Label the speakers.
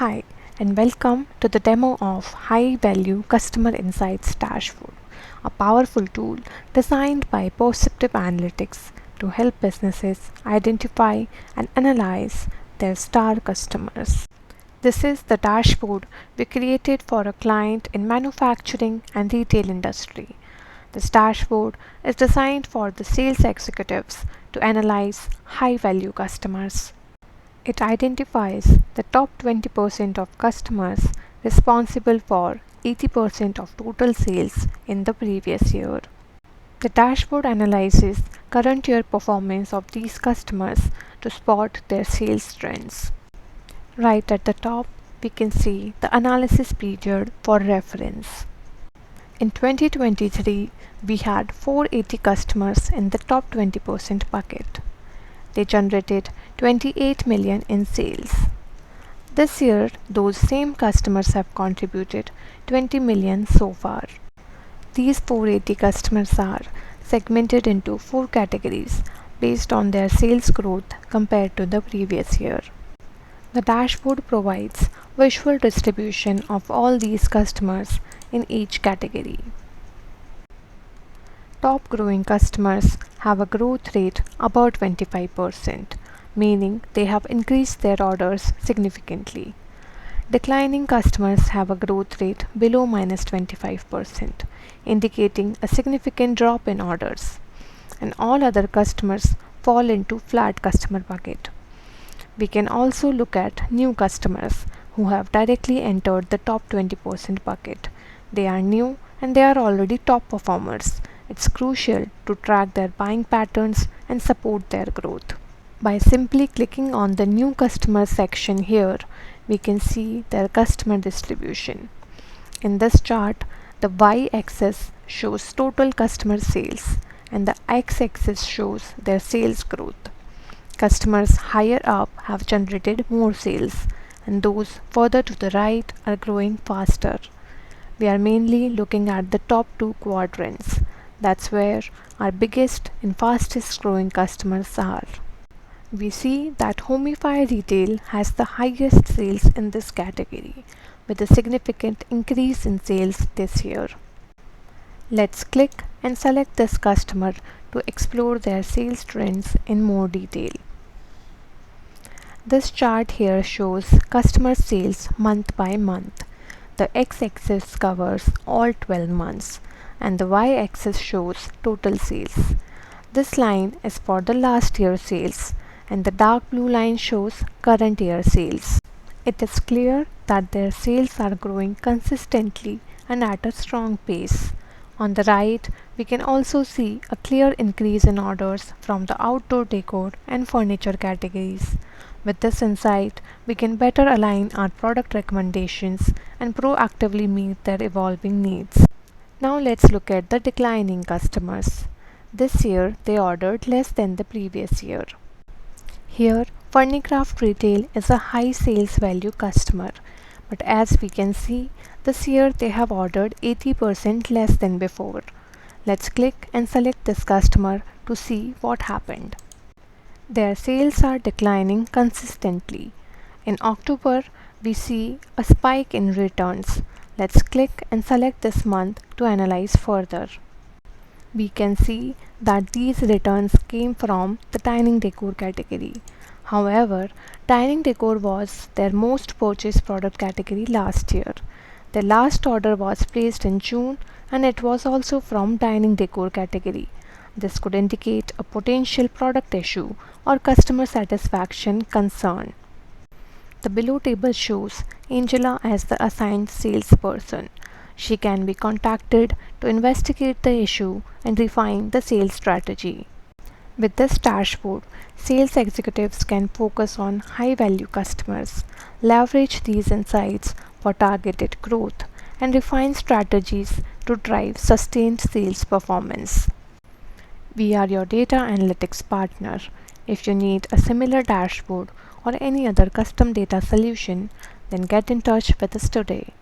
Speaker 1: Hi, and welcome to the demo of High Value Customer Insights Dashboard, a powerful tool designed by Perceptive Analytics to help businesses identify and analyze their star customers. This is the dashboard we created for a client in manufacturing and retail industry. This dashboard is designed for the sales executives to analyze high value customers. It identifies the top 20% of customers responsible for 80% of total sales in the previous year. The dashboard analyzes current year performance of these customers to spot their sales trends. Right at the top, we can see the analysis period for reference. In 2023, we had 480 customers in the top 20% bucket. They generated 28 million in sales. This year, those same customers have contributed 20 million so far. These 480 customers are segmented into 4 categories based on their sales growth compared to the previous year. The dashboard provides visual distribution of all these customers in each category. Top growing customers have a growth rate above 25%, meaning they have increased their orders significantly. Declining customers have a growth rate below -25%, indicating a significant drop in orders. And all other customers fall into flat customer bucket. We can also look at new customers who have directly entered the top 20% bucket. They are new and they are already top performers. It's crucial to track their buying patterns and support their growth. By simply clicking on the new customer section here, we can see their customer distribution. In this chart, the y-axis shows total customer sales and the x-axis shows their sales growth. Customers higher up have generated more sales and those further to the right are growing faster. We are mainly looking at the top 2 quadrants. That's where our biggest and fastest growing customers are. We see that Homify Retail has the highest sales in this category, with a significant increase in sales this year. Let's click and select this customer to explore their sales trends in more detail. This chart here shows customer sales month by month. The x-axis covers all 12 months and the y-axis shows total sales. This line is for the last year's sales and the dark blue line shows current year sales. It is clear that their sales are growing consistently and at a strong pace. On the right, we can also see a clear increase in orders from the outdoor decor and furniture categories. With this insight, we can better align our product recommendations and proactively meet their evolving needs. Now let's look at the declining customers. This year they ordered less than the previous year. Here, Furnicraft Retail is a high sales value customer, but as we can see, this year they have ordered 80% less than before. Let's click and select this customer to see what happened. Their sales are declining consistently. In October, we see a spike in returns. Let's click and select this month to analyze further. We can see that these returns came from the dining decor category. However, dining decor was their most purchased product category last year. Their last order was placed in June and it was also from dining decor category. This could indicate a potential product issue or customer satisfaction concern. The below table shows Angela as the assigned salesperson. She can be contacted to investigate the issue and refine the sales strategy. With this dashboard, sales executives can focus on high-value customers, leverage these insights for targeted growth, and refine strategies to drive sustained sales performance. We are your data analytics partner. If you need a similar dashboard or any other custom data solution, then get in touch with us today.